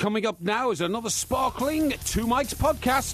Coming up now is another sparkling Two Mics podcast.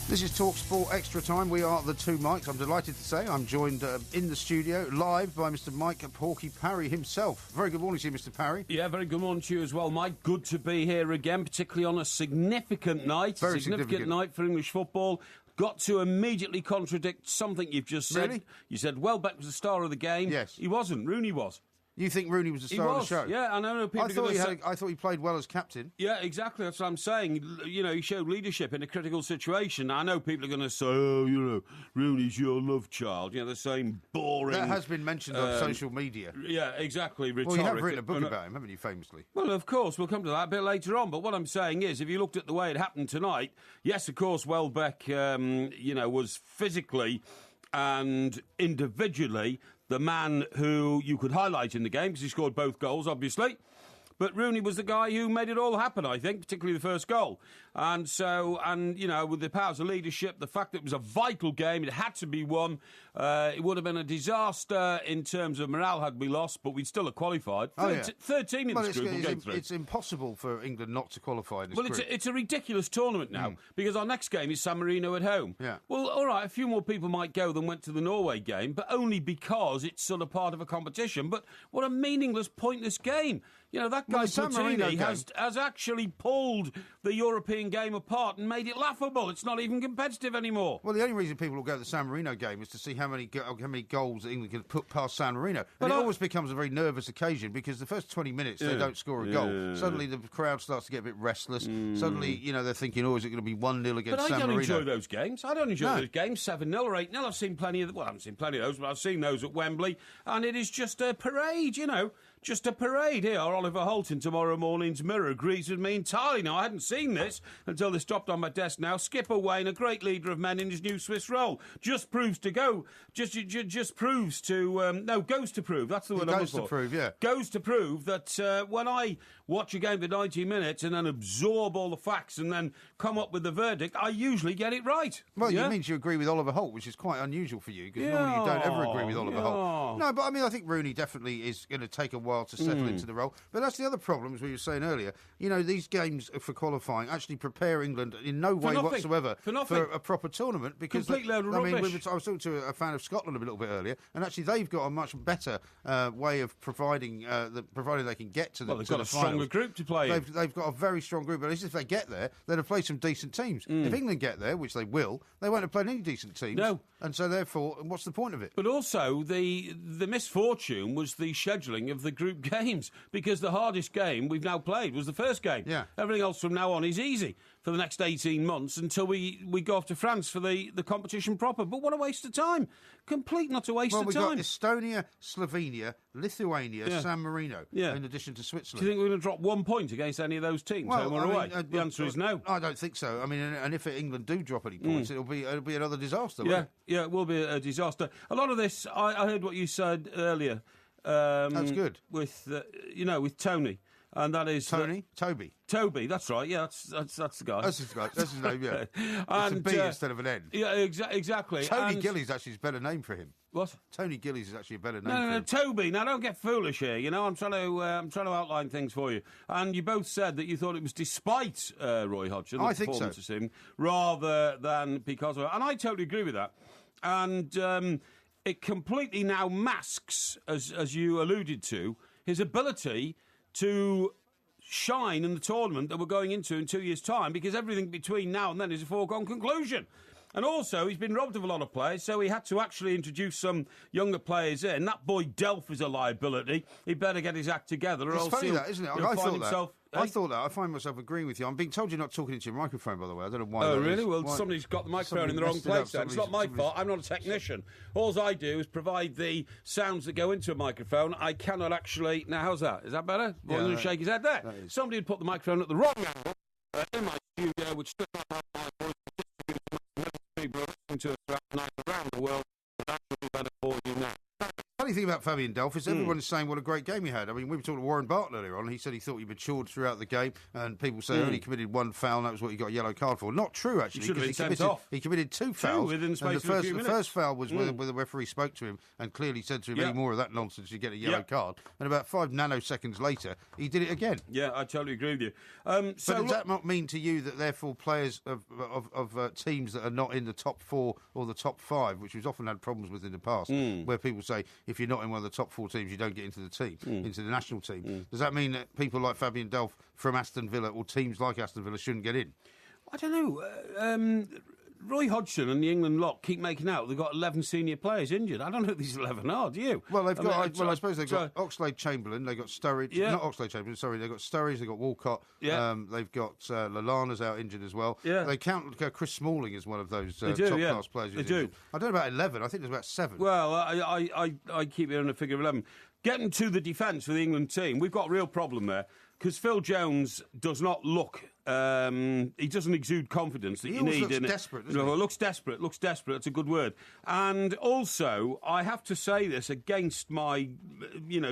This is Talk Sport Extra Time. We are the Two Mics. I'm delighted to say I'm joined in the studio live by Mr. Mike Porky Parry himself. Very good morning to you, Mr. Parry. Yeah, very good morning to you as well, Mike. Good to be here again, particularly on a significant night. Very significant night for English football. Got to immediately contradict something you've just said. Really? You said Welbeck was the star of the game. Yes. He wasn't. Rooney was. You think Rooney was the star of the show? Yeah, I know people I thought he played well as captain. Yeah, exactly. That's what I'm saying. You know, he showed leadership in a critical situation. I know people are going to say, oh, you know, Rooney's your love child. You know, the same boring... That has been mentioned on social media. Yeah, exactly. Rhetoric. Well, you have written a book about him, haven't you, famously? Well, of course. We'll come to that a bit later on. But what I'm saying is, if you looked at the way it happened tonight, yes, of course, Welbeck, was physically and individually the man who you could highlight in the game because he scored both goals, obviously. But Rooney was the guy who made it all happen, I think, particularly the first goal. And so, with the powers of leadership, the fact that it was a vital game, it had to be won. It would have been a disaster in terms of morale had we lost, but we'd still have qualified. 13 in this group will go through. It's impossible for England not to qualify in this group. It's a ridiculous tournament now, because our next game is San Marino at home. Yeah. Well, all right, a few more people might go than went to the Norway game, but only because it's sort of part of a competition. But what a meaningless, pointless game. You know, that guy Platini has actually pulled the European game apart and made it laughable. It's not even competitive anymore. Well, the only reason people will go to the San Marino game is to see how many goals that England can put past San Marino. And it always becomes a very nervous occasion because the first 20 minutes they don't score a goal. Suddenly the crowd starts to get a bit restless. Suddenly, they're thinking, is it going to be 1-0 against San Marino? But I don't enjoy those games. I don't enjoy those games, 7-0 or 8-0. I've seen plenty of... Well, I haven't seen plenty of those, but I've seen those at Wembley. And it is just a parade, Just a parade here. Oliver Holt in tomorrow morning's Mirror agrees with me entirely. Now, I hadn't seen this until this dropped on my desk now. Skipper Wayne, a great leader of men in his new Swiss role, just proves to go. Just proves to... goes to prove. That's the word I'm looking for. Goes to prove, yeah. Goes to prove that when I watch a game for 90 minutes and then absorb all the facts and then come up with the verdict, I usually get it right. Well, it means you agree with Oliver Holt, which is quite unusual for you, because normally you don't ever agree with Oliver Holt. No, but I think Rooney definitely is going to take a while to settle into the role. But that's the other problem, as we were saying earlier. These games for qualifying actually prepare England in no way whatsoever for a proper tournament. Because complete load of rubbish. I was talking to a fan of Scotland a little bit earlier, and actually they've got a much better way of providing they can get to the Well, they've got a stronger group to play in. They've got a very strong group, but at least if they get there, they'll have played some decent teams. If England get there, which they will, they won't have played any decent teams. No. And so therefore, what's the point of it? But also, the misfortune was the scheduling of the group games, because the hardest game we've now played was the first game. Yeah. Everything else from now on is easy for the next 18 months until we go off to France for the competition proper. But what a waste of time. Complete not a waste of time. Well, we've got Estonia, Slovenia, Lithuania, San Marino, in addition to Switzerland. Do you think we're going to drop 1 point against any of those teams, home or away? The answer is no. I don't think so. And if England do drop any points, it'll be another disaster, won't it? Yeah, it will be a disaster. A lot of this, I heard what you said earlier. That's good. With Tony. And that is... Toby, that's right. Yeah, that's the guy. That's his name, yeah. It's a B instead of an N. Yeah, exactly. Tony Gillies actually is a better name for him. What? Tony Gillies is actually a better name No, for him. Toby. Now, don't get foolish here. I'm trying to outline things for you. And you both said that you thought it was despite Roy Hodgson. I think so. Him, rather than because of it. And I totally agree with that. And it completely now masks, as you alluded to, his ability to shine in the tournament that we're going into in 2 years' time, because everything between now and then is a foregone conclusion. And also, he's been robbed of a lot of players, so he had to actually introduce some younger players in. That boy Delph is a liability. He better get his act together. It's funny that, isn't it? I thought that. I find myself agreeing with you. I'm being told you're not talking into your microphone, by the way. I don't know why. Oh, really? Well, somebody's got the microphone in the wrong place then. It's not my fault. I'm not a technician. All I do is provide the sounds that go into a microphone. I cannot actually... Now, how's that? Is that better? More than shake his head there. Somebody had put the microphone at the wrong angle in my studio, which still not have my voice. People are listening to us around the world, but that will be better for you now. funny thing about Fabian Delph is everyone's saying what a great game he had. I mean, we were talking to Warren Bartlett earlier on. He said he thought he matured throughout the game, and people say only committed one foul, and that was what he got a yellow card for. Not true, actually. He should have been sent off. He committed two fouls. Within the space of a few minutes. The first foul was where the referee spoke to him and clearly said to him, any more of that nonsense, you get a yellow card. And about 5 nanoseconds later, he did it again. Yeah, I totally agree with you. But does that not mean to you that therefore players of teams that are not in the top 4 or the top 5, which we've often had problems with in the past, where people say if you're not in one of the top 4 teams, you don't get into the team, into the national team. Does that mean that people like Fabian Delph from Aston Villa or teams like Aston Villa shouldn't get in? I don't know. Roy Hodgson and the England lot keep making out they've got 11 senior players injured. I don't know who these 11 are, do you? Well, I suppose they've got Oxlade-Chamberlain, they've got Sturridge, not Oxlade-Chamberlain, sorry, they've got Sturridge, they've got Walcott, they've got Lallana's out injured as well. Yeah. They count Chris Smalling as one of those top-class players. They do. I don't know about 11, I think there's about 7. Well, I keep hearing a figure of 11. Getting to the defence for the England team, we've got a real problem there. Because Phil Jones does not look, he doesn't exude confidence that you need. He looks desperate, doesn't he? Looks desperate, that's a good word. And also, I have to say this against my,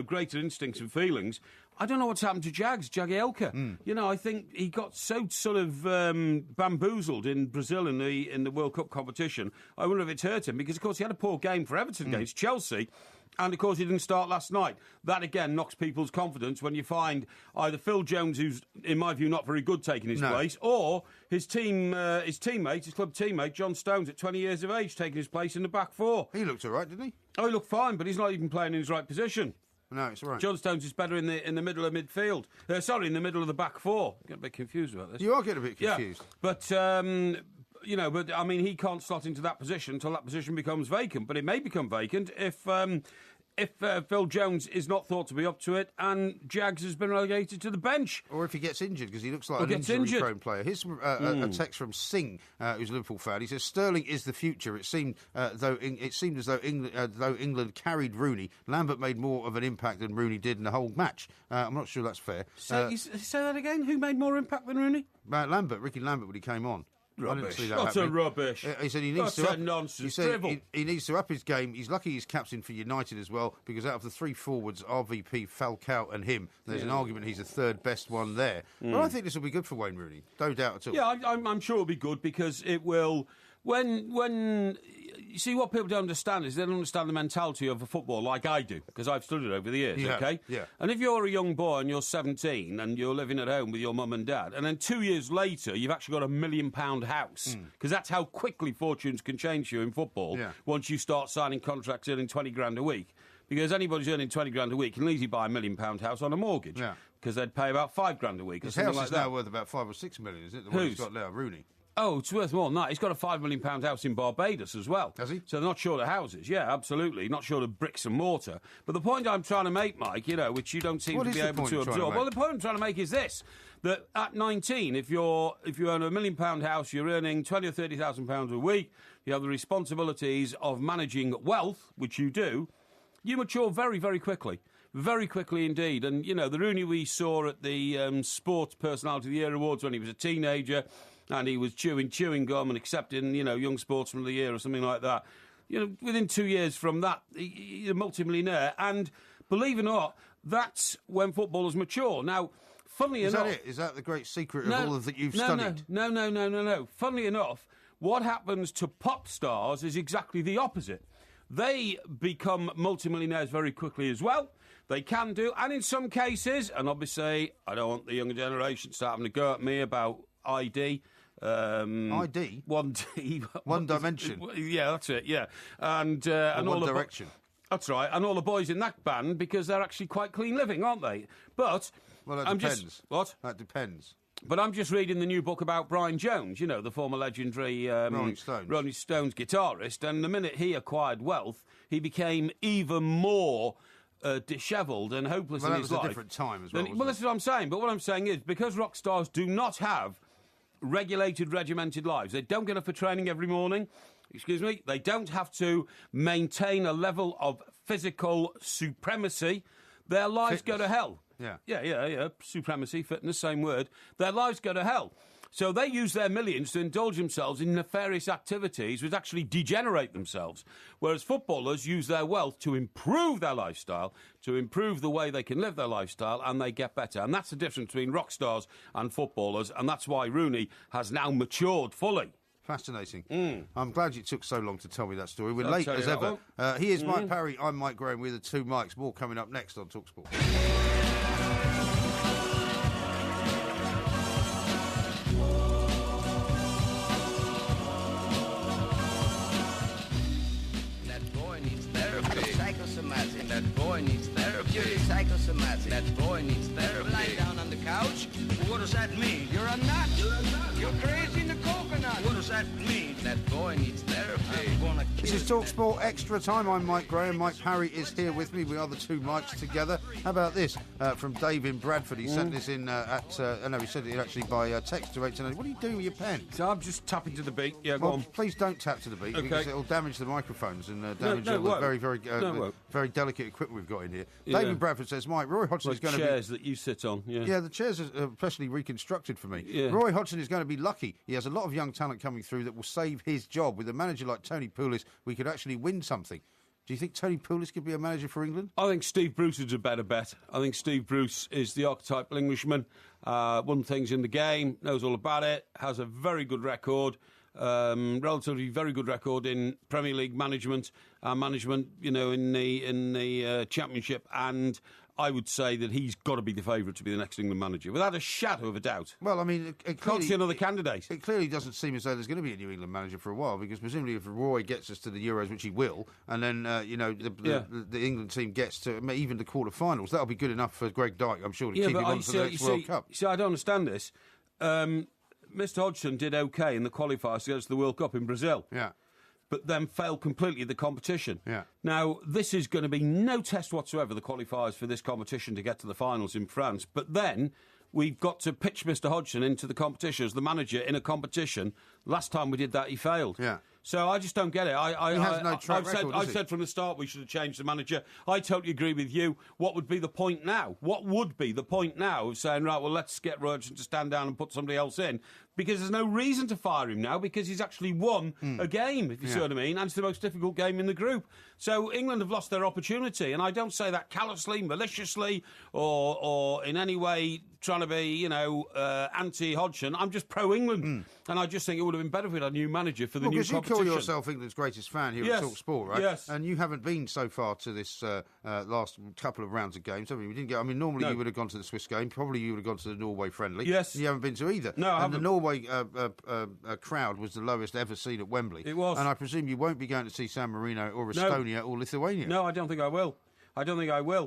greater instincts and feelings, I don't know what's happened to Jagielka. I think he got so sort of bamboozled in Brazil in the World Cup competition. I wonder if it's hurt him, because, of course, he had a poor game for Everton against Chelsea. And, of course, he didn't start last night. That, again, knocks people's confidence when you find either Phil Jones, who's, in my view, not very good, taking his place, or his club teammate, John Stones, at 20 years of age, taking his place in the back 4. He looked all right, didn't he? Oh, he looked fine, but he's not even playing in his right position. No, it's all right. John Stones is better in the middle of midfield. In the middle of the back 4. I'm getting a bit confused about this. You are getting a bit confused. Yeah, but... I mean, he can't slot into that position until that position becomes vacant. But it may become vacant if Phil Jones is not thought to be up to it and Jags has been relegated to the bench. Or if he gets injured, because he looks like an injury-prone player. Here's a text from Singh, who's a Liverpool fan. He says, Sterling is the future. It seemed as though England carried Rooney. Lambert made more of an impact than Rooney did in the whole match. I'm not sure that's fair. Say that again? Who made more impact than Rooney? Ricky Lambert, when he came on. Rubbish. I didn't see that That's happening. a rubbish. He said he needs to up, nonsense. He said he needs to up his game. He's lucky he's captain for United as well, because out of the 3 forwards, RVP, Falcao and him, there's an argument he's the third best one there. But I think this will be good for Wayne Rooney. No doubt at all. Yeah, I'm sure it'll be good, because it will... When you see, what people don't understand is they don't understand the mentality of a football like I do, because I've studied over the years, okay? Yeah. And if you're a young boy and you're 17 and you're living at home with your mum and dad, and then 2 years later you've actually got £1 million house, because that's how quickly fortunes can change you in football once you start signing contracts earning 20 grand a week. Because anybody's earning 20 grand a week can easily buy £1 million house on a mortgage, because they'd pay about 5 grand a week. His house is now worth about 5 or 6 million, isn't it? The one he's got now, Rooney. Oh, it's worth more than that. He's got a £5 million house in Barbados as well. Has he? So they're not short of houses. Yeah, absolutely. Not short of bricks and mortar. But the point I'm trying to make, Mike, which you don't seem to be able to absorb. Well, the point I'm trying to make is this, that at 19, if you own a £1 million house, you're earning £20,000 or £30,000 a week, you have the responsibilities of managing wealth, which you do, you mature very, very quickly. Very quickly indeed. And, the Rooney we saw at the Sports Personality of the Year Awards when he was a teenager, and he was chewing gum and accepting, Young Sportsman of the Year or something like that. Within 2 years from that, he's a multimillionaire. And believe it or not, that's when footballers mature. Now, funnily enough... Is that it? Is that the great secret of all of that you've studied? No. Funnily enough, what happens to pop stars is exactly the opposite. They become multimillionaires very quickly as well. They can do. And in some cases, and obviously, I don't want the younger generation to start having to go at me about ID... ID? 1D. One Dimension. Yeah, that's it, yeah. And One Direction. That's right. And all the boys in that band, because they're actually quite clean living, aren't they? But... Well, that depends. What? That depends. But I'm just reading the new book about Brian Jones, the former legendary Rolling Stones guitarist. And the minute he acquired wealth, he became even more... dishevelled and hopeless in his life. That was a different time as well. Well, that's what I'm saying. But what I'm saying is, because rock stars do not have regulated, regimented lives, they don't get up for training every morning. They don't have to maintain a level of physical supremacy. Their lives go to hell. Yeah. Supremacy, fitness, same word. Their lives go to hell. So they use their millions to indulge themselves in nefarious activities which actually degenerate themselves, whereas footballers use their wealth to improve their lifestyle, to improve the way they can live their lifestyle, and they get better. And that's the difference between rock stars and footballers, and that's why Rooney has now matured fully. Fascinating. I'm glad you took so long to tell me that story. We're late as ever. He is Mike Parry. I'm Mike Graham. We're the two Mikes. More coming up next on TalkSport. That boy needs therapy. Psychosomatic. That boy needs therapy. Psychosomatic. That boy needs therapy. Lie down on the couch. What does that mean? You're a nut. You're crazy in the coconut. What does that mean? That boy needs therapy. This is TalkSport Extra Time. I'm Mike Graham. Mike Parry is here with me. We are the two Mikes together. How about this from Dave in Bradford? He sent this in he sent it actually by text to 810. What are you doing with your pen? So I'm just tapping to the beat. Yeah, go Well, on. please don't tap to the beat because it'll damage the microphones and damage no, all the won't. very, very, won't. very delicate equipment we've got in here. Yeah. Dave in Bradford says, Mike, Roy Hodgson is going to be... chairs that you sit on, Yeah, the chairs are especially reconstructed for me. Yeah. Roy Hodgson is going to be lucky. He has a lot of young talent coming through that will save his job. With a manager like Tony Pulis, we could actually win something. Do you think Tony Pulis could be a manager for England? I think Steve Bruce is a better bet. I think Steve Bruce is the archetypal Englishman, won things in the game, knows all about it, has a very good record, relatively very good record in Premier League management, in the Championship, and I would say that he's got to be the favourite to be the next England manager, without a shadow of a doubt. Well, I mean, Can't see another candidate. It clearly doesn't seem as though there's going to be a New England manager for a while, because presumably if Roy gets us to the Euros, which he will, and then the England team gets to even the quarter-finals, that'll be good enough for Greg Dyke, I'm sure, to keep him on for the next World Cup. See, I don't understand this. Mr. Hodgson did OK in the qualifiers against the World Cup in Brazil. Yeah. But then failed completely the competition. Yeah. Now, this is going to be no test whatsoever, the qualifiers for this competition to get to the finals in France. But then we've got to pitch Mr. Hodgson into the competition as the manager in a competition. Last time we did that, he failed. Yeah. So I just don't get it. He has no track record, I've said from the start we should have changed the manager. I totally agree with you. What would be the point now? What would be the point now of saying, right, well, let's get Hodgson to stand down and put somebody else in? Because there's no reason to fire him now, because he's actually won a game, if you see what I mean, and it's the most difficult game in the group. So England have lost their opportunity, and I don't say that callously, maliciously, or in any way trying to be, anti-Hodgson. I'm just pro-England, and I just think it would have been better if we had a new manager for the new competition. Because you call yourself England's greatest fan here at TalkSport, right? Yes. And you haven't been so far to this last couple of rounds of games, have you? We didn't go. I mean, normally you would have gone to the Swiss game. Probably you would have gone to the Norway friendly. Yes. You haven't been to either. No, I haven't. And the Norway crowd was the lowest ever seen at Wembley. It was. And I presume you won't be going to see San Marino or Estonia or Lithuania. No, I don't think I will.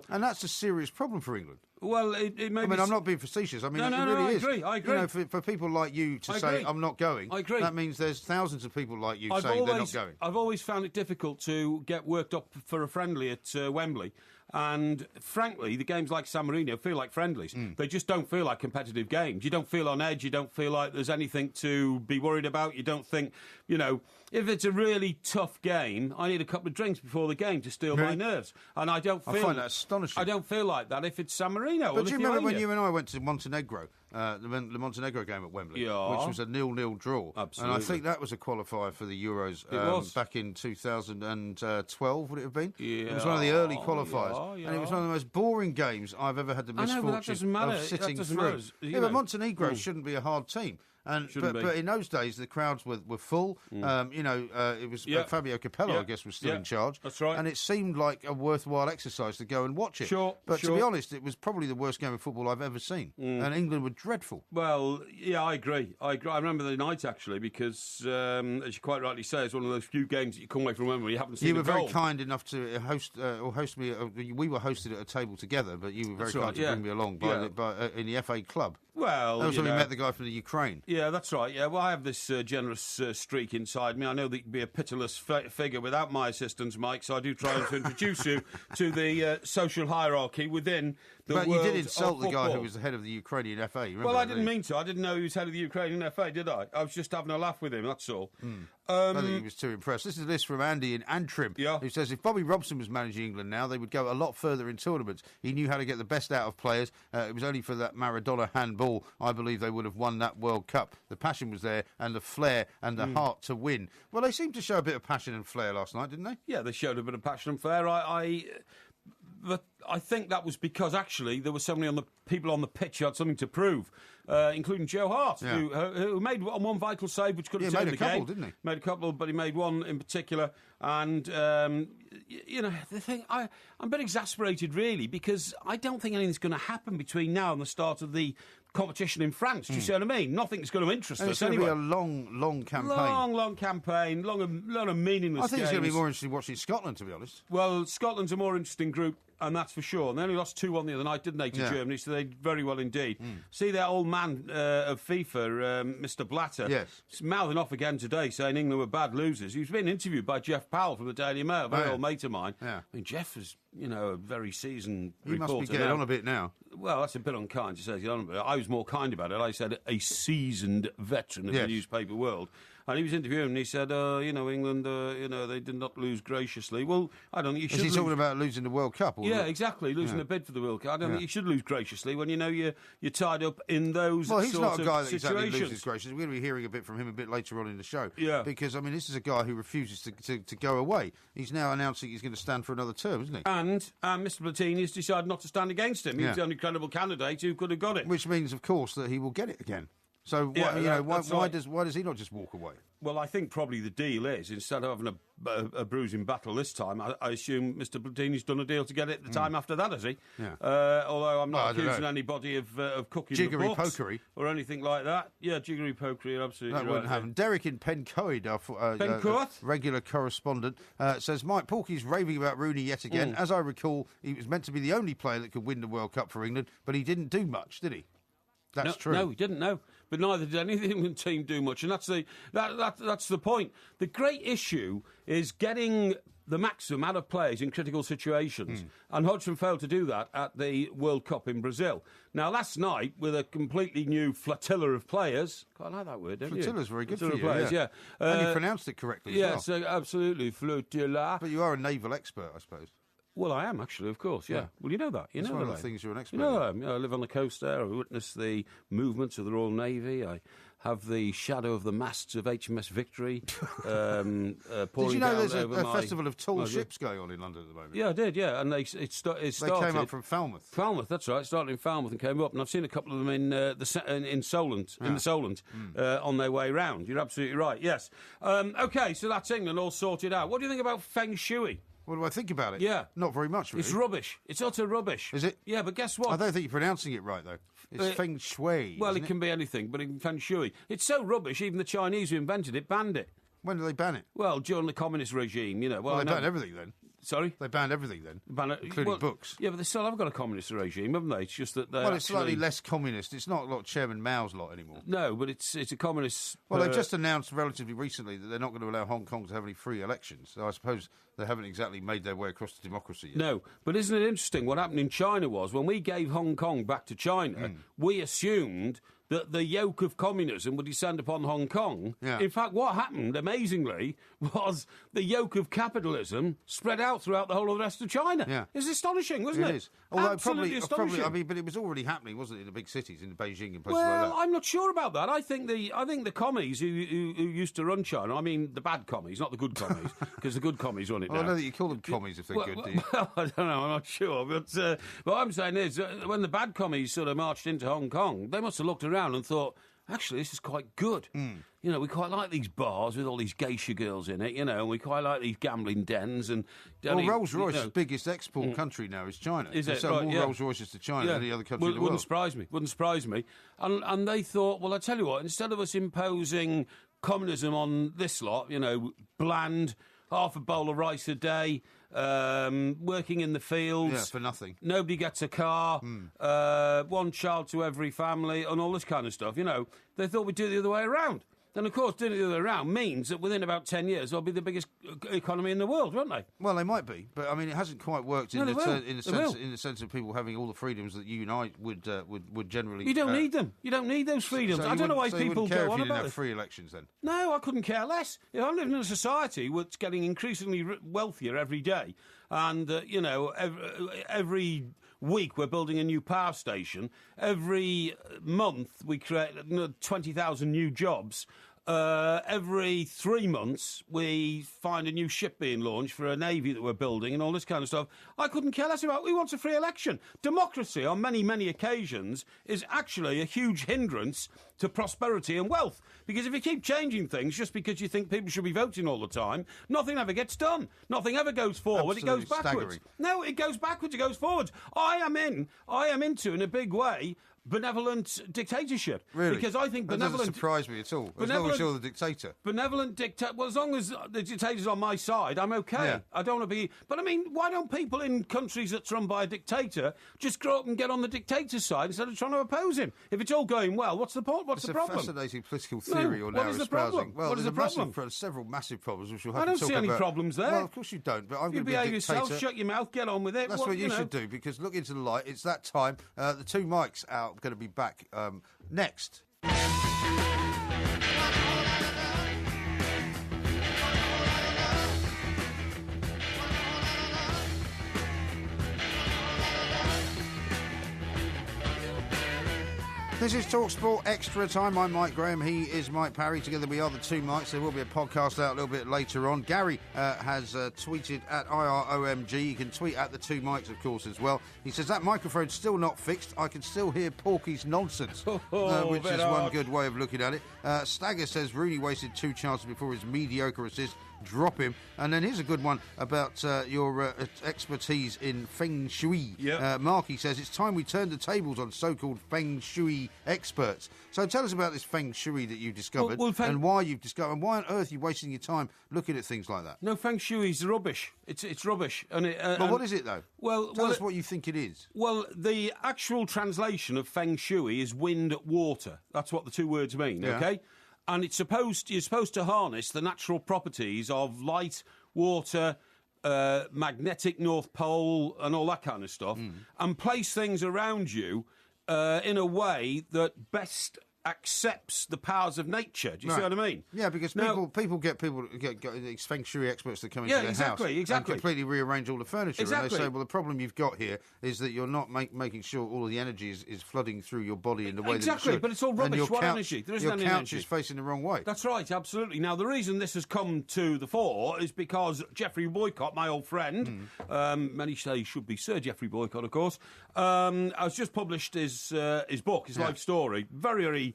And that's a serious problem for England. Well, it may I mean, I'm not being facetious. I mean, it really is. I agree. For people like you to say, I'm not going, I agree. That means there's thousands of people like you saying they're not going. I've always found it difficult to get worked up for a friendly at Wembley. And frankly, the games like San Marino feel like friendlies. They just don't feel like competitive games. You don't feel on edge. You don't feel like there's anything to be worried about. You don't think, if it's a really tough game, I need a couple of drinks before the game to steel my nerves. And I find that astonishing. I don't feel like that if it's San Marino. But do you remember when you and I went to Montenegro, the Montenegro game at Wembley, which was a 0-0 draw? Absolutely. And I think that was a qualifier for the Euros back in 2012, would it have been? Yeah. It was one of the early qualifiers. Yeah. And it was one of the most boring games I've ever had the misfortune of sitting through. But Montenegro shouldn't be a hard team. But in those days, the crowds were full. It was Fabio Capello, I guess, was still in charge. That's right. And it seemed like a worthwhile exercise to go and watch it. But to be honest, it was probably the worst game of football I've ever seen. And England were dreadful. Well, yeah, I agree. I remember the night, actually, because, as you quite rightly say, it's one of those few games that you come away from Wembley you haven't seen. You were very kind enough to host me. We were hosted at a table together, but you were very kind to bring me along in the FA Club. Well, that was when we met the guy from the Ukraine. Yeah, that's right. Yeah, well, I have this generous streak inside me. I know that you can be a pitiless figure without my assistance, Mike, so I do try to introduce you to the social hierarchy within the world of football. But you did insult the guy who was the head of the Ukrainian FA. Well, I didn't mean to. I didn't know he was head of the Ukrainian FA, did I? I was just having a laugh with him, that's all. I don't think he was too impressed. This is a list from Andy in Antrim, who says if Bobby Robson was managing England now, they would go a lot further in tournaments. He knew how to get the best out of players. It was only for that Maradona handball, I believe they would have won that World Cup. The passion was there, and the flair and the heart to win. Well, they seemed to show a bit of passion and flair last night, didn't they? Yeah, they showed a bit of passion and flair. But I think that was because actually there were so many people on the pitch who had something to prove, including Joe Hart, who made one vital save which could have turned the game. Made a couple, didn't he? Made a couple, but he made one in particular. And, the thing, I'm a bit exasperated, really, because I don't think anything's going to happen between now and the start of the competition in France. Do you see what I mean? Nothing's going to interest us anyway. It's going to be a long campaign. Long campaign, lot of meaningless I think games. it's going to be more interesting watching Scotland, to be honest. Well, Scotland's a more interesting group, and that's for sure. And they only lost 2-1 the other night, didn't they, to Germany, so they did very well indeed. See that old man of FIFA, Mr. Blatter, he's mouthing off again today, saying England were bad losers. He was being interviewed by Jeff Powell from the Daily Mail, a very old mate of mine. I mean, Jeff is, a very seasoned reporter. He must be getting on a bit now. Well, that's a bit unkind to say he's on a bit. I was more kind about it. I said a seasoned veteran of the newspaper world. And he was interviewing and he said, England, they did not lose graciously. Well, I don't think you should. Is he talking about losing the World Cup? Yeah, exactly, losing a bid for the World Cup. I don't think you should lose graciously when you know you're tied up in those Well, he's sort not a guy that situations. exactly loses graciously. We're going to be hearing a bit from him a bit later on in the show. Yeah. Because, I mean, this is a guy who refuses to go away. He's now announcing he's going to stand for another term, isn't he? And Mr. Platini has decided not to stand against him. He's the only credible candidate who could have got it. Which means, of course, that he will get it again. So why does he not just walk away? Well, I think probably the deal is, instead of having a bruising battle this time, I assume Mr. Platini's done a deal to get it the time after that, has he? Yeah. Although I'm not accusing anybody of cooking jiggery the books pokery or anything like that. Yeah, jiggery pokery, absolutely. That wouldn't happen. Derek in Pencoed, our regular correspondent, says Mike Porky's raving about Rooney yet again. As I recall, he was meant to be the only player that could win the World Cup for England, but he didn't do much, did he? That's true. No, he didn't. No, but neither did anything in the team do much, and that's the point. The great issue is getting the maximum out of players in critical situations, and Hodgson failed to do that at the World Cup in Brazil. Now, last night, with a completely new flotilla of players, quite like that word, don't you? Flotilla's very good flotilla for you, players, yeah. And you pronounced it correctly as well. Yes, absolutely, flotilla. But you are a naval expert, I suppose. Well, I am, actually, of course, yeah. Well, you know that. It's one of the things you're an expert in. I live on the coast there. I witness the movements of the Royal Navy. I have the shadow of the masts of HMS Victory pouring Did you know there's a festival of tall ships going on in London at the moment? Yeah, I did, yeah. And it started... They came up from Falmouth. Falmouth, that's right. Started in Falmouth and came up. And I've seen a couple of them in Solent, in the Solent, on their way round. You're absolutely right, yes. OK, so that's England all sorted out. What do you think about feng shui? What do I think about it? Yeah. Not very much, really. It's rubbish. It's utter rubbish. Is it? Yeah, but guess what? I don't think you're pronouncing it right, though. It's feng shui. Well, it can be anything, but in feng shui. It's so rubbish, even the Chinese who invented it banned it. When did they ban it? Well, during the communist regime, Well, they banned everything then. Sorry? They banned everything then, including books. Yeah, but they still have got a communist regime, haven't they? It's just that they're it's slightly less communist. It's not like Chairman Mao's lot anymore. No, but it's a communist... Well, they've just announced relatively recently that they're not going to allow Hong Kong to have any free elections. So I suppose they haven't exactly made their way across to democracy yet. No, but isn't it interesting? What happened in China was, when we gave Hong Kong back to China, we assumed that the yoke of communism would descend upon Hong Kong. Yeah. In fact, what happened, amazingly, was the yoke of capitalism spread out throughout the whole of the rest of China. Yeah. It's astonishing, wasn't it? It is. Although Absolutely astonishing. I mean, but it was already happening, wasn't it, in the big cities, in Beijing and places like Well, that? I'm not sure about that. I think the commies who used to run China, I mean the bad commies, not the good commies, because the good commies run it now. I know that you call them commies if they're good, do you? Well, I don't know, I'm not sure. But what I'm saying is, when the bad commies sort of marched into Hong Kong, they must have looked around and thought, actually, this is quite good. You know, we quite like these bars with all these geisha girls in it, and we quite like these gambling dens. And well, Rolls-Royce's biggest export country now is China. Is they it? sell Right, more Rolls-Royces to China than any other country in the world. Wouldn't surprise me. And they thought, well, I tell you what, instead of us imposing communism on this lot, bland, half a bowl of rice a day, working in the fields. Yeah, for nothing. Nobody gets a car, one child to every family, and all this kind of stuff. They thought we'd do it the other way around. then of course doing it the other way around means that within about 10 years they'll be the biggest economy in the world, won't they? Well, they might be, but I mean, it hasn't quite worked in the sense of people having all the freedoms that you and I would generally. You don't need them. You don't need those freedoms. I don't know why people go on about it. Free elections, then? No, I couldn't care less. If I'm living in a society that's getting increasingly wealthier every day, and every week we're building a new power station. Every month we create 20,000 new jobs. Every 3 months we find a new ship being launched for a navy that we're building and all this kind of stuff. I couldn't care less about. We want a free election. Democracy on many, many occasions is actually a huge hindrance to prosperity and wealth. Because if you keep changing things just because you think people should be voting all the time, nothing ever gets done. Nothing ever goes forward. Absolutely. It goes backwards. Staggering. No, it goes backwards. It goes forwards. I am into, in a big way, benevolent dictatorship. Really? Because I think that doesn't surprise me at all. As long as you're the dictator. Benevolent dictator. Well, as long as the dictator's on my side, I'm okay. Yeah. I don't want to be. But I mean, why don't people in countries that's run by a dictator just grow up and get on the dictator's side instead of trying to oppose him? If it's all going well, what's the point? What's the problem? It's a fascinating political theory you're now what is the espousing. problem? Well, what is the problem? Several massive problems which we'll have to talk about. I don't see any problems there. Well, of course you don't. But I'm going to be a behave dictator. yourself, shut your mouth, get on with it. That's what you should do, because look into the light. It's that time. The two mics out going to be back next. This is TalkSport Extra Time. I'm Mike Graham. He is Mike Parry. Together we are the two mics. There will be a podcast out a little bit later on. Gary has tweeted at IROMG. You can tweet at the two mics, of course, as well. He says, that microphone's still not fixed. I can still hear Porky's nonsense, which is one good way of looking at it. Stagger says Rooney wasted 2 chances before his mediocre assist. Drop him. And then here's a good one about your expertise in feng shui. Yep. Marky says it's time we turned the tables on so-called feng shui experts. So tell us about this feng shui that you discovered and why you've discovered, and why on earth are you wasting your time looking at things like that? No, feng shui's rubbish. It's rubbish. But what is it, though? Tell us what you think it is. Well, the actual translation of feng shui is wind water. That's what the two words mean, okay? And you're supposed to harness the natural properties of light, water, magnetic North Pole and all that kind of stuff, and place things around you in a way that best accepts the powers of nature. Do you see what I mean? Yeah, because people get these feng shui experts that come into their house and completely rearrange all the furniture. Exactly. And they say, well, the problem you've got here is that you're not making sure all of the energy is flooding through your body in the way that it should. But it's all rubbish. What energy? There isn't any energy. Your couch is facing the wrong way. That's right, absolutely. Now, the reason this has come to the fore is because Geoffrey Boycott, my old friend, many say should be Sir Geoffrey Boycott, of course, has just published his book, his life story. Very, very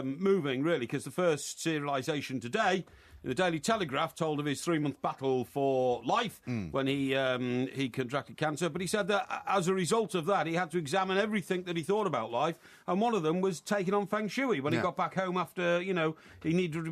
moving, really, because the first serialisation today in the Daily Telegraph told of his 3-month battle for life when he contracted cancer. But he said that as a result of that, he had to examine everything that he thought about life, and one of them was taking on feng shui when he got back home after, he needed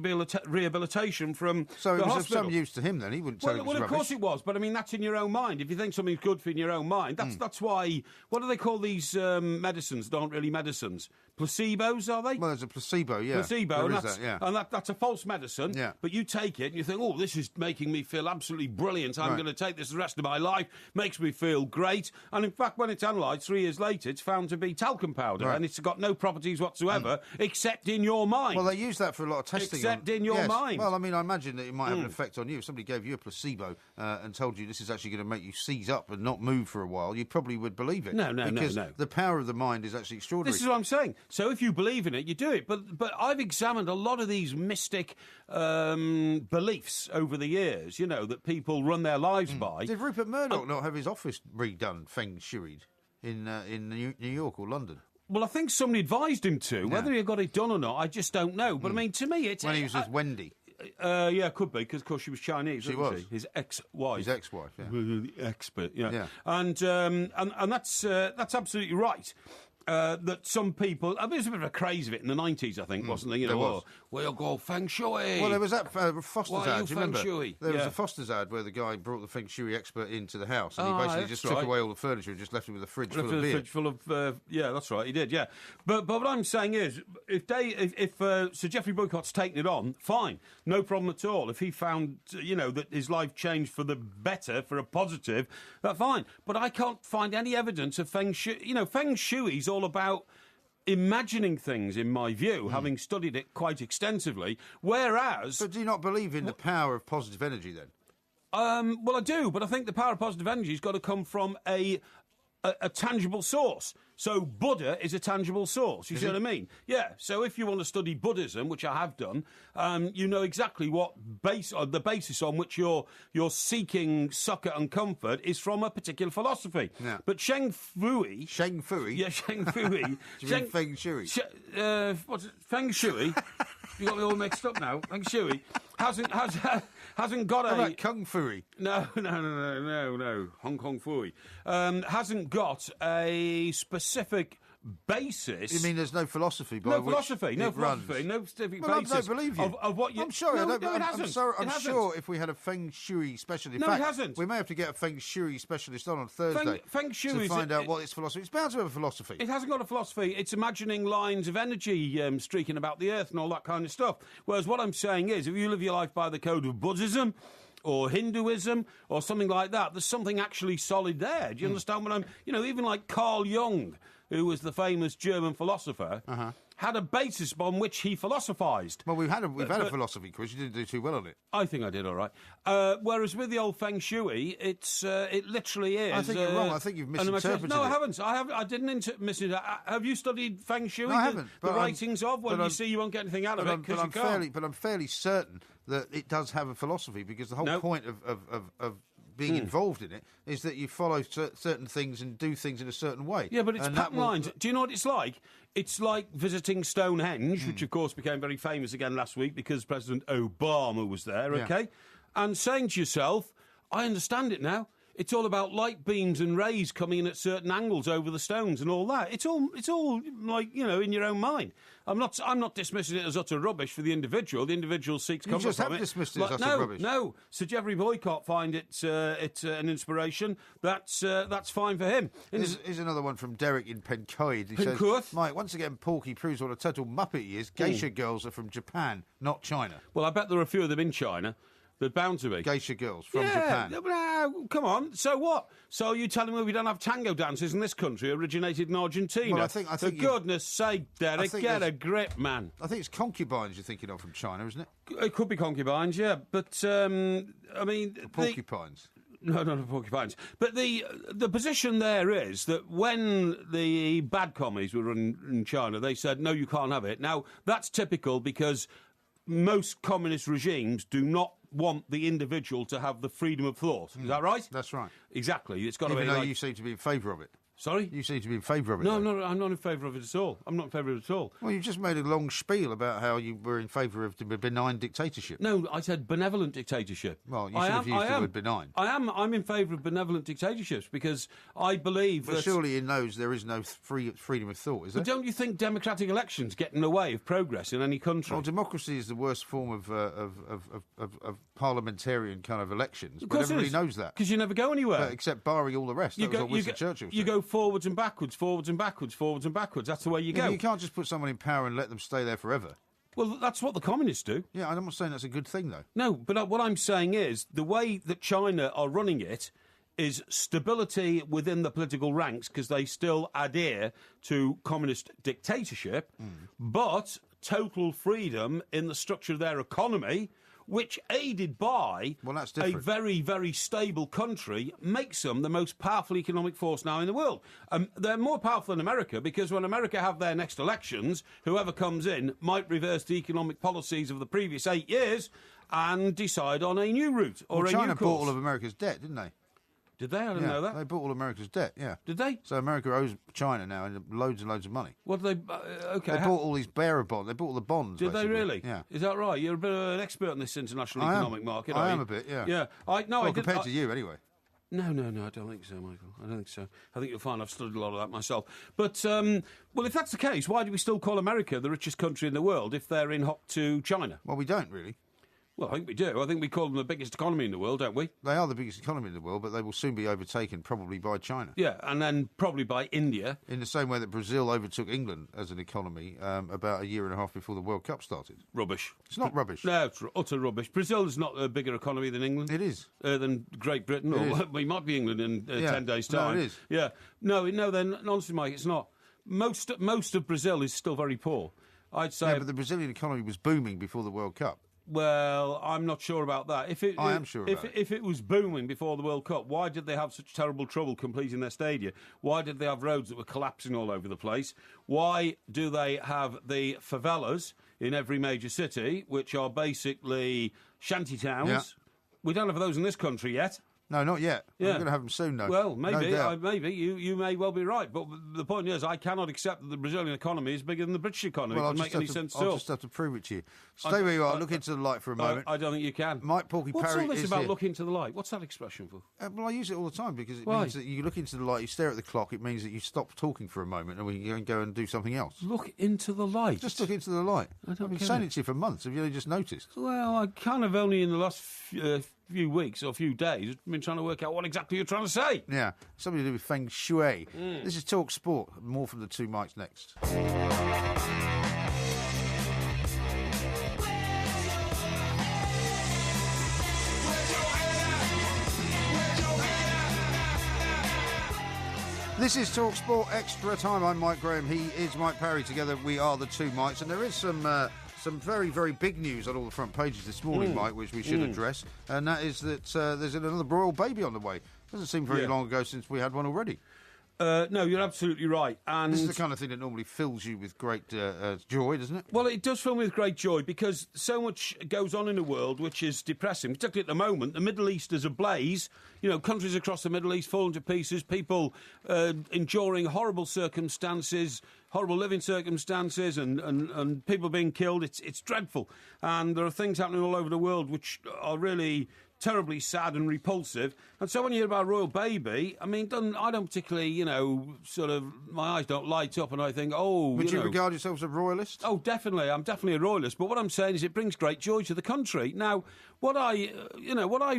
rehabilitation from the hospital. So it was of some use to him then? He wouldn't tell you it was rubbish. Of course it was, but I mean, that's in your own mind. If you think something's good for in your own mind, that's why, what do they call these medicines that aren't really medicines? Placebos, are they? Well, there's a placebo, yeah. Placebo, and that's a false medicine. Yeah. But you take it and you think, oh, this is making me feel absolutely brilliant. I'm going to take this the rest of my life. Makes me feel great. And in fact, when it's analysed 3 years later, it's found to be talcum powder, and it's got no properties whatsoever except in your mind. Well, they use that for a lot of testing. Except in your mind. Well, I mean, I imagine that it might have an effect on you. If somebody gave you a placebo and told you this is actually going to make you seize up and not move for a while, you probably would believe it. No. Because the power of the mind is actually extraordinary. This is what I'm saying. So if you believe in it, you do it. But I've examined a lot of these mystic beliefs over the years, that people run their lives by. Did Rupert Murdoch not have his office redone, feng shui'd, in New York or London? Well, I think somebody advised him to. Whether he got it done or not, I just don't know. But I mean, to me, it's... When he was with Wendy. Yeah, could be, because of course she was Chinese, wasn't she? His ex-wife. His ex-wife, yeah. The expert, yeah. And that's absolutely right. that some people... I mean, there's a bit of a craze of it in the 90s, I think, wasn't there? You know, there was. We'll go feng shui. Well, there was that Foster's Why are ad, you do you remember? feng shui? There was Yeah. a Foster's ad where the guy brought the feng shui expert into the house, and he Ah, basically that's just took right. away all the furniture and just left him with a fridge full of beer. Fridge full of... yeah, that's right, he did, yeah. But what I'm saying is, if Sir Geoffrey Boycott's taken it on, fine, no problem at all. If he found, that his life changed for the better, for a positive, that's fine. But I can't find any evidence of feng shui. Feng shui's all about imagining things, in my view, having studied it quite extensively, whereas... But do you not believe in the power of positive energy, then? Well, I do, but I think the power of positive energy has got to come from a tangible source. So Buddha is a tangible source. You see what I mean? Yeah. So if you want to study Buddhism, which I have done, you know exactly what the basis on which you're seeking succour and comfort is from a particular philosophy. Yeah. But Sheng Fui. Sheng Fui? Yeah, Sheng Fui. Do you mean feng shui? What's it? Feng Shui. You got me all mixed up now. Feng Shui hasn't got How about Kung Fui? No. Hong Kong Fui hasn't got a specific basis. You mean there's no philosophy by no which philosophy, no it philosophy, runs? no specific Well, basis I don't believe you. of what you... I'm sorry, no, I don't. no, it hasn't. I'm sorry. I'm It hasn't. sure if we had a feng shui specialist, No, in it fact, hasn't. we may have to get a feng shui specialist on Thursday Feng Shui to is find out what its philosophy. It's bound to have a philosophy. It hasn't got a philosophy. It's imagining lines of energy streaking about the earth and all that kind of stuff. Whereas what I'm saying is, if you live your life by the code of Buddhism or Hinduism or something like that, there's something actually solid there. Do you understand what I'm... even like Carl Jung, who was the famous German philosopher, had a basis upon which he philosophised. Well, we've had a philosophy quiz. You didn't do too well on it. I think I did all right. Whereas with the old Feng Shui, it literally is... I think you're wrong. I think you've misinterpreted No, I it. haven't. I didn't misinterpret. Have you studied Feng Shui? No, I haven't. The writings of? Well, but you see you won't get anything out of it because you can't. But I'm fairly certain that it does have a philosophy, because the whole point of being involved in it is that you follow certain things and do things in a certain way. Yeah, but it's pattern lines. Do you know what it's like? It's like visiting Stonehenge, which of course became very famous again last week because President Obama was there, okay? And saying to yourself, I understand it now. It's all about light beams and rays coming in at certain angles over the stones and all that. It's all like, in your own mind. I'm not dismissing it as utter rubbish for the individual. The individual seeks comfort from it. You just have dismissed it as utter rubbish. No, Sir Geoffrey Boycott find it an inspiration. That's fine for him. Here's another one from Derek in Pencoed. He Pencoed? says, Mike, once again, Porky proves what a total muppet he is. Geisha girls are from Japan, not China. Well, I bet there are a few of them in China. They're bound to be. Geisha girls from Japan. Come on. So what? So are you telling me we don't have tango dances in this country originated in Argentina? Well, I think for goodness sake, Derek, get a grip, man. I think it's concubines you're thinking of from China, isn't it? It could be concubines, yeah. But, I mean... Porcupines. No, not porcupines. But the position there is that when the bad commies were in China, they said, no, you can't have it. Now, that's typical because most communist regimes do not want the individual to have the freedom of thought. Is that right? That's right. Exactly. It's got to be Even though like... you seem to be in favour of it. Sorry? You seem to be in favour of it. No, I'm not in favour of it at all. I'm not in favour of it at all. Well, you just made a long spiel about how you were in favour of the benign dictatorship. No, I said benevolent dictatorship. Well, you should have used the word benign. I'm in favour of benevolent dictatorships because I believe but that... surely in those there is no freedom of thought, is there? But don't you think democratic elections get in the way of progress in any country? Well, democracy is the worst form of parliamentarian kind of elections. Of course but everybody knows that. Because you never go anywhere. Except barring all the rest. That was what Winston Churchill said. You go forwards and backwards, forwards and backwards, forwards and backwards. That's the way you go. You can't just put someone in power and let them stay there forever. Well, that's what the communists do. Yeah, I'm not saying that's a good thing, though. No, but what I'm saying is the way that China are running it is stability within the political ranks because they still adhere to communist dictatorship, but total freedom in the structure of their economy, which, aided by a very, very stable country, makes them the most powerful economic force now in the world. They're more powerful than America because when America have their next elections, whoever comes in might reverse the economic policies of the previous 8 years and decide on a new route or a new course. China bought all of America's debt, didn't they? Did they? I didn't know that. They bought all America's debt, yeah. Did they? So America owes China now loads and loads of money. What do they... okay. They bought all these bearer bonds. They bought all the bonds, Did basically. they really? Yeah. Is that right? You're a bit of an expert in this international economic market, I am a bit, yeah. Yeah. Compared to you, anyway. No, I don't think so, Michael. I don't think so. I think you'll find I've studied a lot of that myself. But, well, if that's the case, why do we still call America the richest country in the world if they're in hock to China? Well, we don't, really. Well, I think we do. I think we call them the biggest economy in the world, don't we? They are the biggest economy in the world, but they will soon be overtaken probably by China. Yeah, and then probably by India. In the same way that Brazil overtook England as an economy about a year and a half before the World Cup started. Rubbish. It's not rubbish. No, it's utter rubbish. Brazil is not a bigger economy than England. It is. Than Great Britain. Or we might be England in 10 days' time. No, it is. Yeah. No, then, honestly, Mike, it's not. Most of Brazil is still very poor. I'd say... Yeah, but the Brazilian economy was booming before the World Cup. Well, I'm not sure about that. I am sure about it. If it was booming before the World Cup, why did they have such terrible trouble completing their stadia? Why did they have roads that were collapsing all over the place? Why do they have the favelas in every major city, which are basically shanty towns? Yeah. We don't have those in this country yet. No, not yet. Yeah. We're going to have them soon, though. Well, maybe. No Maybe. You may well be right. But the point is, I cannot accept that the Brazilian economy is bigger than the British economy. Well, it doesn't make any sense at all. I'll just have to prove it to you. Stay where you are. Look into the light for a moment. I don't think you can. Mike Porky What's Parry all this is about here. look into the light? What's that expression for? Well, I use it all the time because it Why? means that you look into the light, you stare at the clock, it means that you stop talking for a moment and we can go and do something else. Look into the light. Just look into the light. I don't I've been get saying it. it to you for months. Have you only just noticed? Well, I kind of only in the last few weeks or few days been trying to work out what exactly you're trying to say. Yeah, something to do with feng shui. This is Talk Sport. More from the two mics next. This is Talk Sport Extra Time. I'm Mike Graham. He is Mike Parry. Together we are the two mics. And there is some very, very big news on all the front pages this morning, Mike, which we should address. And that is that there's another royal baby on the way. Doesn't seem very long ago since we had one already. No, you're absolutely right. And This is the kind of thing that normally fills you with great joy, doesn't it? well, it does fill me with great joy because so much goes on in the world which is depressing, particularly at the moment. The Middle East is ablaze. You know, countries across the Middle East falling to pieces, people enduring horrible circumstances, horrible living circumstances, and people being killed. It's dreadful. And there are things happening all over the world which are really terribly sad and repulsive. And so when you hear about a royal baby, I mean, I don't particularly, my eyes don't light up and I think, Would you regard yourself as a royalist? Oh, definitely. I'm definitely a royalist. But what I'm saying is it brings great joy to the country. Now, what I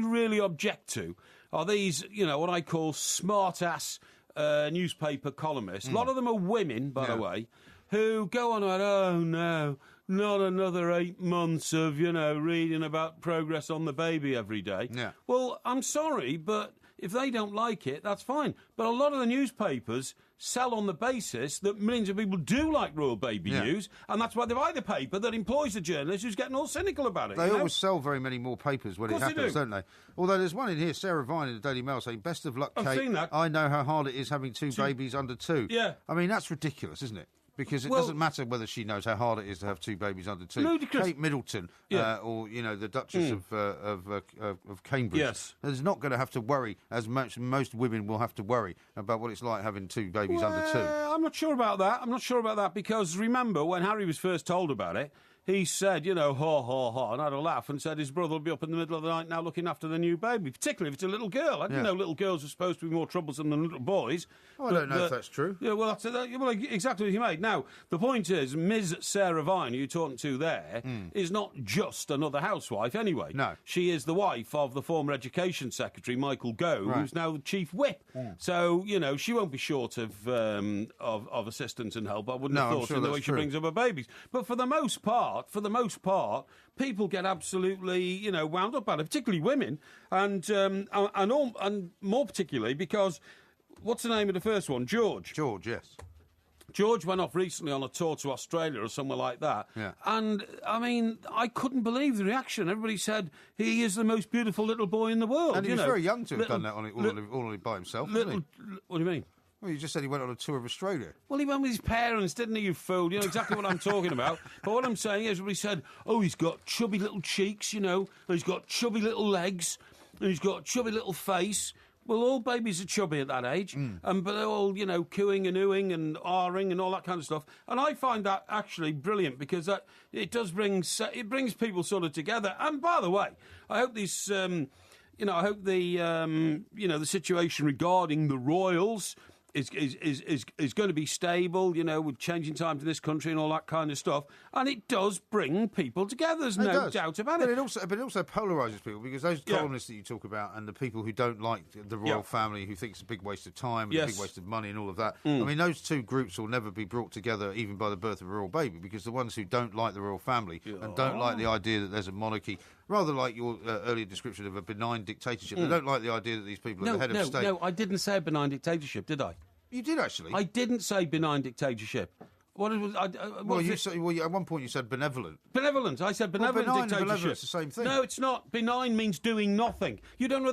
really object to are these, what I call smart-ass newspaper columnists. A lot of them are women, by the way, who go on about, oh, no, not another 8 months of, reading about progress on the baby every day. Yeah. Well, I'm sorry, but if they don't like it, that's fine. But a lot of the newspapers sell on the basis that millions of people do like royal baby news, and that's why they buy the paper that employs the journalist who's getting all cynical about it. They always sell very many more papers when it happens, do. don't they? Although there's one in here, Sarah Vine in the Daily Mail saying, best of luck, Kate. I've seen that. I know how hard it is having two babies under 2. Yeah. I mean, that's ridiculous, isn't it? Because it doesn't matter whether she knows how hard it is to have 2 babies under 2. Ludicrous. Kate Middleton, or the Duchess of Cambridge, is not going to have to worry as much. Most women will have to worry about what it's like having 2 babies under 2. I'm not sure about that. Because remember when Harry was first told about it, he said, ha, ha, ha, and had a laugh and said his brother will be up in the middle of the night now looking after the new baby, particularly if it's a little girl. I didn't know little girls were supposed to be more troublesome than little boys. Oh, I don't know if that's true. Yeah, well, exactly what you made. Now, the point is, Ms. Sarah Vine, who you're talking to there, is not just another housewife anyway. No. She is the wife of the former Education Secretary, Michael Gove, who's now the Chief Whip. So, she won't be short of assistance and help, I wouldn't have thought, in the way she brings up her babies. But for the most part, people get absolutely, wound up about it, particularly women, and more particularly because, what's the name of the first one? George. George, yes. George went off recently on a tour to Australia or somewhere like that. Yeah. And, I mean, I couldn't believe the reaction. Everybody said he is the most beautiful little boy in the world. And he was very young to have done that all by himself, wasn't he? What do you mean? Well, you just said he went on a tour of Australia. Well, he went with his parents, didn't he, you fool? You know exactly what I'm talking about. But what I'm saying is, everybody said, he's got chubby little cheeks, and he's got chubby little legs, and he's got a chubby little face. Well, all babies are chubby at that age, but they're all, cooing and oohing and ahhing and all that kind of stuff. And I find that actually brilliant because it brings people sort of together. And by the way, I hope these I hope the the situation regarding the royals is going to be stable, with changing times in this country and all that kind of stuff. And it does bring people together. There's no doubt about it. But it also polarises people, because those columnists that you talk about and the people who don't like the royal family, who think it's a big waste of time and a big waste of money and all of that, I mean, those two groups will never be brought together even by the birth of a royal baby, because the ones who don't like the royal family and don't like the idea that there's a monarchy, rather like your earlier description of a benign dictatorship, they don't like the idea that these people are the head of state. No, I didn't say a benign dictatorship, did I? You did, actually. I didn't say benign dictatorship. At one point you said benevolent. Benevolent. I said benevolent benign dictatorship. And benevolent's the same thing. No, it's not. Benign means doing nothing. You don't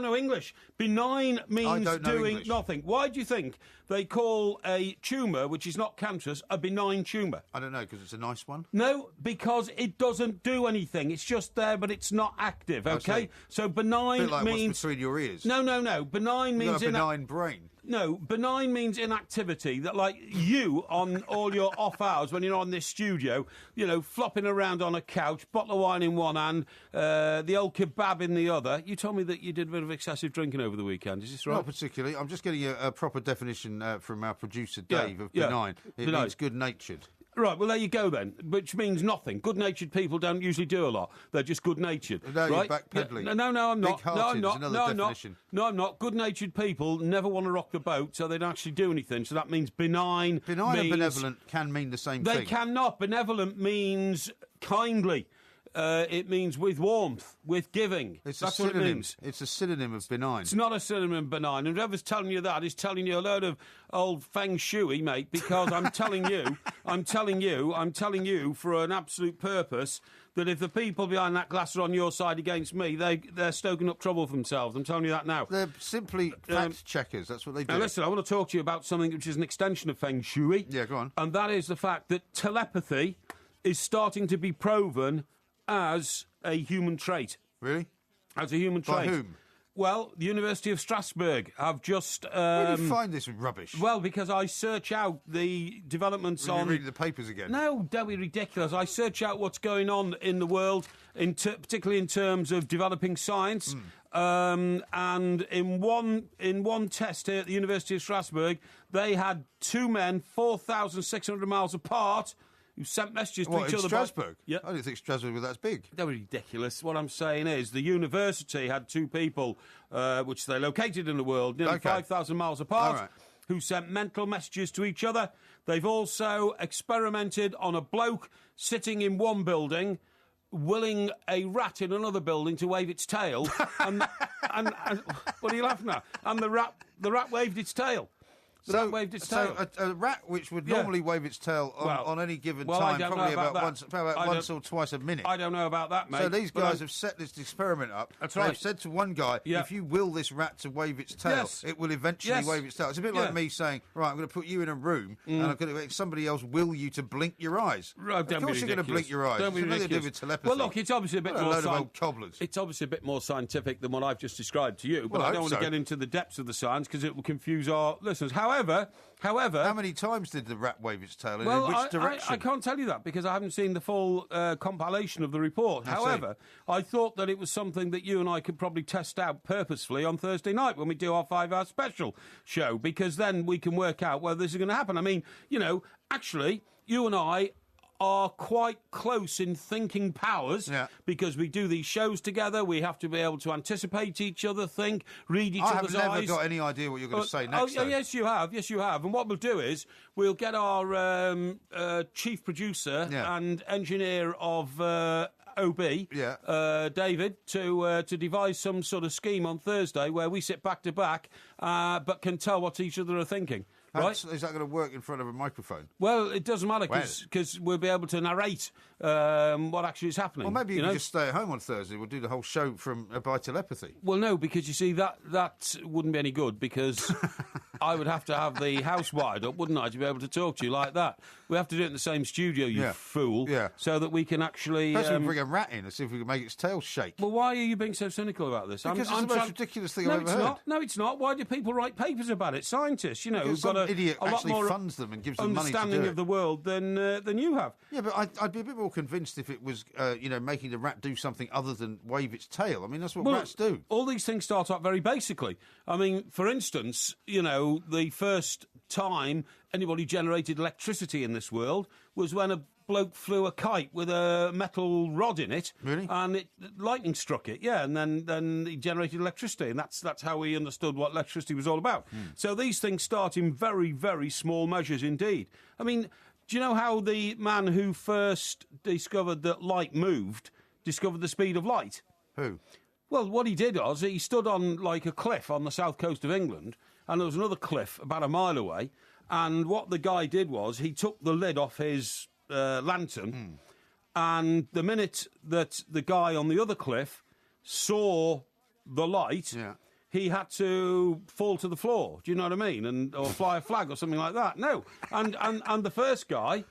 know English. Benign means doing nothing. Why do you think they call a tumour, which is not cancerous, a benign tumour? I don't know, because it's a nice one. No, because it doesn't do anything. It's just there, but it's not active. Okay, so benign a bit like means what's between your ears. No. Benign means a benign brain. No, benign means inactivity. That, like you on all your off hours when you're on this studio, flopping around on a couch, bottle of wine in one hand, the old kebab in the other. You told me that you did a bit of excessive drinking over the weekend. Is this right? Not particularly. I'm just getting a proper definition from our producer Dave of benign. It means good-natured. Right, well, there you go then, which means nothing. Good-natured people don't usually do a lot. They're just good-natured. No, right? you're backpedaling. No, I'm not. Big-hearted is another definition. No, I'm not. Good-natured people never want to rock the boat, so they don't actually do anything. So that means benign. Benign and benevolent can mean the same thing. They cannot. Benevolent means kindly. It means with warmth, with giving. That's what it means. It's a synonym of benign. It's not a synonym of benign. And whoever's telling you that is telling you a load of old feng shui, mate, because I'm telling you for an absolute purpose that if the people behind that glass are on your side against me, they're stoking up trouble for themselves. I'm telling you that now. They're simply fact checkers. That's what they do. Now listen, I want to talk to you about something which is an extension of feng shui. Yeah, go on. And that is the fact that telepathy is starting to be proven as a human trait. Really? As a human trait. By whom? Well, the University of Strasbourg have just... Where do you find this rubbish? Well, because I search out the developments on... You're reading the papers again? No, don't be ridiculous. I search out what's going on in the world, particularly in terms of developing science. And in one test here at the University of Strasbourg, they had two men 4,600 miles apart who sent messages to each other. Strasbourg? Yeah. I didn't think Strasbourg was that big. That was ridiculous. What I'm saying is the university had two people, which they located in the world, nearly 5,000 miles apart, who sent mental messages to each other. They've also experimented on a bloke sitting in one building, willing a rat in another building to wave its tail. and what are you laughing at? And the rat waved its tail. So a rat which would normally wave its tail on any given time, probably about once or twice a minute. I don't know about that, mate. So these guys have set this experiment up. That's right. They've said to one guy, if you will this rat to wave its tail, it will eventually wave its tail. It's a bit like me saying, right, I'm going to put you in a room and I'm going to make somebody else will you to blink your eyes. Right, of course you're going to blink your eyes. Don't be ridiculous. It's nothing to do with telepathy. Well, look, it's obviously a bit more cobblers. It's obviously a bit more scientific than what I've just described to you, but I don't want to get into the depths of the science because it will confuse our listeners. However, how many times did the rat wave its tail? And in which direction? I can't tell you that because I haven't seen the full compilation of the report. However, I thought that it was something that you and I could probably test out purposefully on Thursday night when we do our 5-hour special show, because then we can work out whether this is going to happen. I mean, actually, you and I are quite close in thinking powers because we do these shows together. We have to be able to anticipate each other, think, read each other's eyes. I have never got any idea what you're going to say next. Yes, you have. Yes, you have. And what we'll do is we'll get our chief producer and engineer of OB, David, to devise some sort of scheme on Thursday where we sit back to back but can tell what each other are thinking. Right? Is that going to work in front of a microphone? Well, it doesn't matter because we'll be able to narrate what actually is happening. Well, maybe you can just stay at home on Thursday. We'll do the whole show by telepathy. Well, no, because you see, that wouldn't be any good because I would have to have the house wired up, wouldn't I, to be able to talk to you like that. We have to do it in the same studio, you fool, so that we can actually... Perhaps we'll bring a rat in and see if we can make its tail shake. Well, why are you being so cynical about this? Because it's the most ridiculous thing I've ever heard. No, it's not. Why do people write papers about it? Scientists, who've got idiot actually funds them and gives them money to do it. Understanding of the world than you have. Yeah, but I'd be a bit more convinced if it was, making the rat do something other than wave its tail. I mean, that's what rats do. All these things start out very basically. I mean, for instance, the first time anybody generated electricity in this world was when a bloke flew a kite with a metal rod in it. Really? And lightning struck it, yeah, and then he generated electricity, and that's how he understood what electricity was all about. So these things start in very, very small measures indeed. I mean, do you know how the man who first discovered that light moved discovered the speed of light? Who? Well, what he did was he stood on like a cliff on the south coast of England, and there was another cliff about a mile away, and what the guy did was he took the lid off his lantern, and the minute that the guy on the other cliff saw the light, he had to fall to the floor. Do you know what I mean? Or fly a flag or something like that. No, and the first guy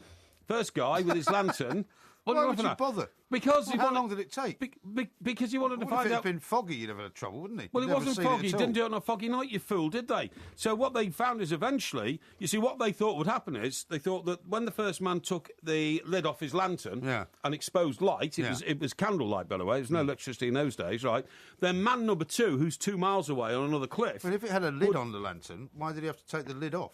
with his lantern. Why would you bother? Because how long did it take? Because he wanted to find out. If it had been foggy, you'd have had trouble, wouldn't he? Well, it wasn't foggy. He didn't do it on a foggy night, you fool, did they? So what they found is eventually, you see, what they thought would happen is they thought that when the first man took the lid off his lantern and exposed light, it was candlelight, by the way. There was no electricity in those days, right? Then man number 2, who's 2 miles away on another cliff. But if it had a lid on the lantern, why did he have to take the lid off?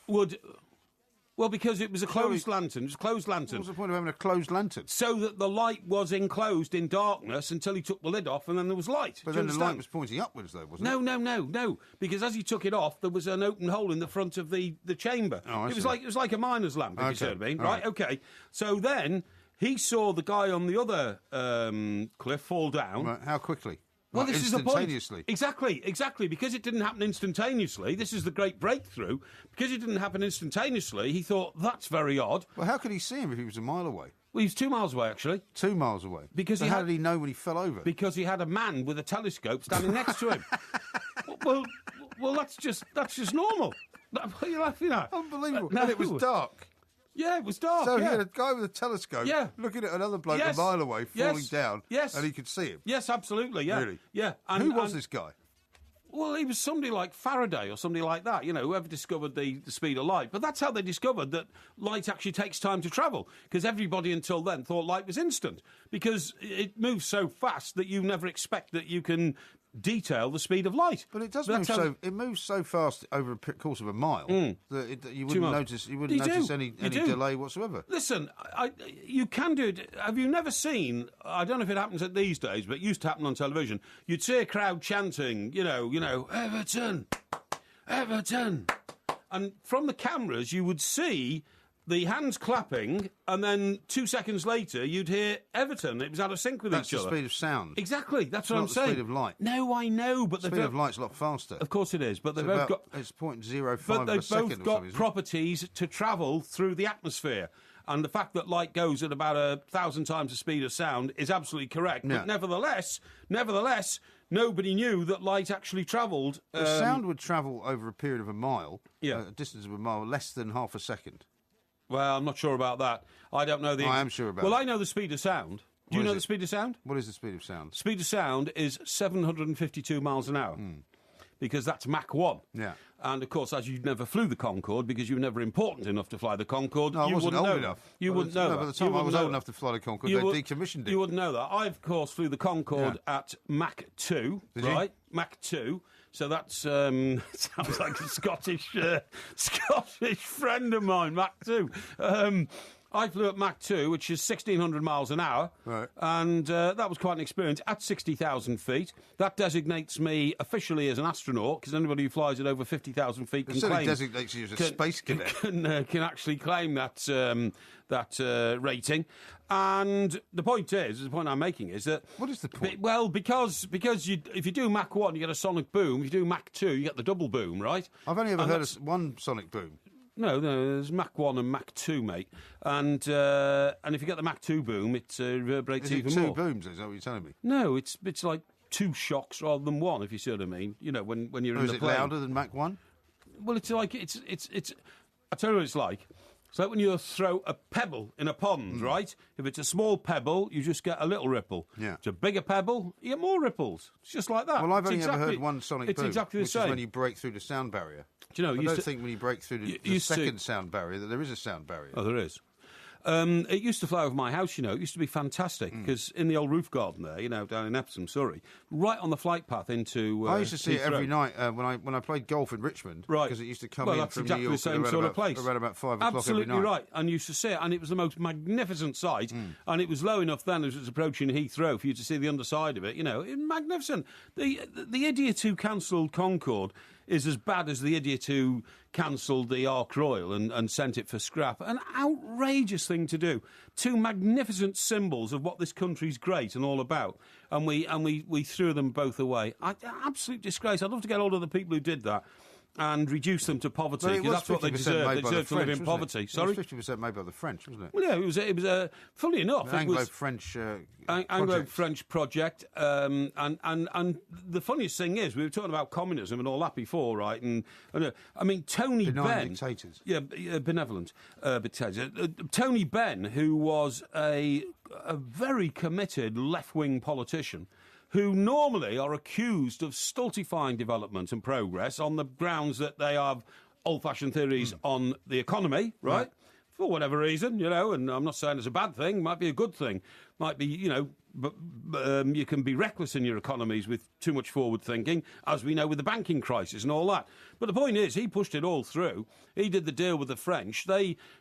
Well, because it was a closed lantern. It was a closed lantern. What was the point of having a closed lantern? So that the light was enclosed in darkness until he took the lid off, and then there was light. But then the light was pointing upwards, though, wasn't it? No. Because as he took it off, there was an open hole in the front of the chamber. Oh, I see. It was like a miner's lamp, if you see what I mean. Right, okay. So then he saw the guy on the other cliff fall down. Right. How quickly? Well, this is the point. Instantaneously. Exactly. Because it didn't happen instantaneously, this is the great breakthrough. Because it didn't happen instantaneously, he thought, that's very odd. Well, how could he see him if he was a mile away? Well, he was 2 miles away, actually. 2 miles away? Because how did he know when he fell over? Because he had a man with a telescope standing next to him. Well, that's just normal. You're laughing at. Unbelievable. And it was dark. Yeah, it was dark. So he had a guy with a telescope looking at another bloke a mile away falling down, and he could see him. Yes, absolutely, yeah. Really? Yeah. Who was this guy? Well, he was somebody like Faraday or somebody like that, whoever discovered the speed of light. But that's how they discovered that light actually takes time to travel, because everybody until then thought light was instant, because it moves so fast that you never expect that you can detail the speed of light. But it does move so fast over a course of a mile that you wouldn't notice any delay whatsoever. Listen, you can do it. Have you never seen, I don't know if it happens at these days, but it used to happen on television, you'd see a crowd chanting, Everton, Everton. And from the cameras you would see the hands clapping, and then 2 seconds later, you'd hear Everton. It was out of sync with each other. That's the speed of sound. Exactly, that's what I'm saying. Not the speed of light. No, I know, but the speed of light's a lot faster. Of course it is, but they've both got... It's 0.05 but of a second. They've both got properties to travel through the atmosphere. And the fact that light goes at about 1,000 times the speed of sound is absolutely correct. Yeah. But nevertheless, nobody knew that light actually travelled. Sound would travel over a period of a mile, a distance of a mile, less than half a second. Well, I'm not sure about that. I don't know I am sure about Well, I know the speed of sound. Do you know the speed of sound? What is the speed of sound? Speed of sound is 752 miles an hour. Because that's Mach 1. Yeah. And, of course, as you never flew the Concorde, because you were never important enough to fly the Concorde, no, you wasn't wouldn't old know. Enough. You wouldn't know that. By the time I was old enough to fly the Concorde, they decommissioned it. You wouldn't know that. I, of course, flew the Concorde at Mach 2, right? Mach 2. So that sounds like a Scottish friend of mine, Mach 2. I flew at Mach 2, which is 1,600 miles an hour, right. And that was quite an experience at 60,000 feet. That designates me officially as an astronaut, because anybody who flies at over 50,000 feet can claim... designates you as a space cadet. Can actually claim that rating. And the point I'm making is that... What is the point? Well, because if you do Mach 1, you get a sonic boom. If you do Mach 2, you get the double boom, right? I've only ever heard of one sonic boom. No, there's Mach 1 and Mach 2, mate. And if you get the Mach 2 boom, it reverberates even more. Two booms, is that what you're telling me? No, it's like two shocks rather than one, if you see what I mean. When you're in the plane. Is it louder than Mach 1? Well, it's like, it's I tell you what it's like. It's like when you throw a pebble in a pond, right? If it's a small pebble, you just get a little ripple. Yeah. It's a bigger pebble, you get more ripples. It's just like that. Well, I've only ever heard one sonic boom. It's exactly the which same. is when you break through the sound barrier. Do you know? I don't think when you break through the second sound barrier that there is a sound barrier. Oh, there is. It used to fly over my house, you know. It used to be fantastic because in the old roof garden there, you know, down in Epsom, Surrey, right on the flight path into. I used to see it every Heathrow. night when I played golf in Richmond, Right. Because it used to come Well, in that's from exactly New York the same around sort about, of place. around about 5 o'clock Absolutely every night. right. And you used to see it, and it was the most magnificent sight. And it was low enough then as it was approaching Heathrow for you to see the underside of it. You know, magnificent. The idiot who cancelled Concorde is as bad as the idiot who cancelled the Ark Royal and sent it for scrap. An outrageous thing to do. Two magnificent symbols of what this country's great and all about. And we threw them both away. Absolute disgrace. I'd love to get hold of the people who did that and reduce them to poverty, But it because was that's what they 50% deserve. made They by the deserve to live French, in wasn't poverty. it? Sorry? It was 50% made by the French, wasn't it? Well, yeah, it was funny enough, An it was Anglo-French Anglo-French project, and the funniest thing is, we were talking about communism and all that before, right? And I mean, Tony Benign Benn, dictators. yeah, benevolent dictators. Tony Benn, who was a very committed left-wing politician, who normally are accused of stultifying development and progress on the grounds that they have old-fashioned theories on the economy, right? For whatever reason, you know, and I'm not saying it's a bad thing, might be a good thing, might be, you know, but you can be reckless in your economies with too much forward thinking, as we know with the banking crisis and all that. But the point is, he pushed it all through. He did the deal with the French.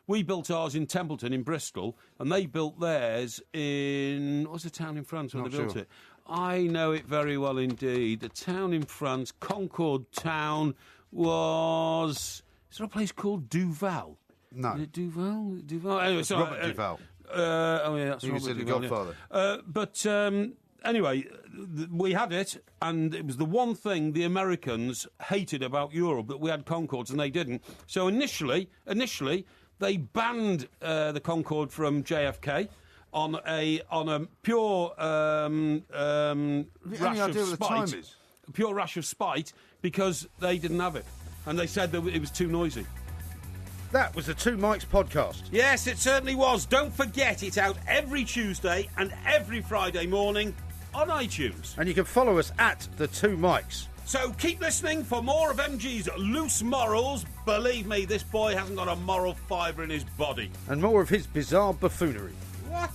We built ours in Templeton in Bristol, and they built theirs in, what's the town in France where Not they built sure. it? I know it very well indeed. The town in France, Concorde Town, was... Is there a place called Duval? No. Is it Duval? Duval? Anyway, It's sorry, Robert Duval. Oh, yeah, that's He was Robert in The Duval, Godfather. But anyway, we had it, and it was the one thing the Americans hated about Europe, that we had Concords and they didn't. So initially, they banned the Concorde from JFK on a pure rash of spite. A pure rash of spite, because they didn't have it, and they said that it was too noisy. That was the Two Mics podcast. Yes, it certainly was. Don't forget, it's out every Tuesday and every Friday morning on iTunes. And you can follow us at the Two Mics. So keep listening for more of MG's loose morals. Believe me, this boy hasn't got a moral fibre in his body. And more of his bizarre buffoonery. What?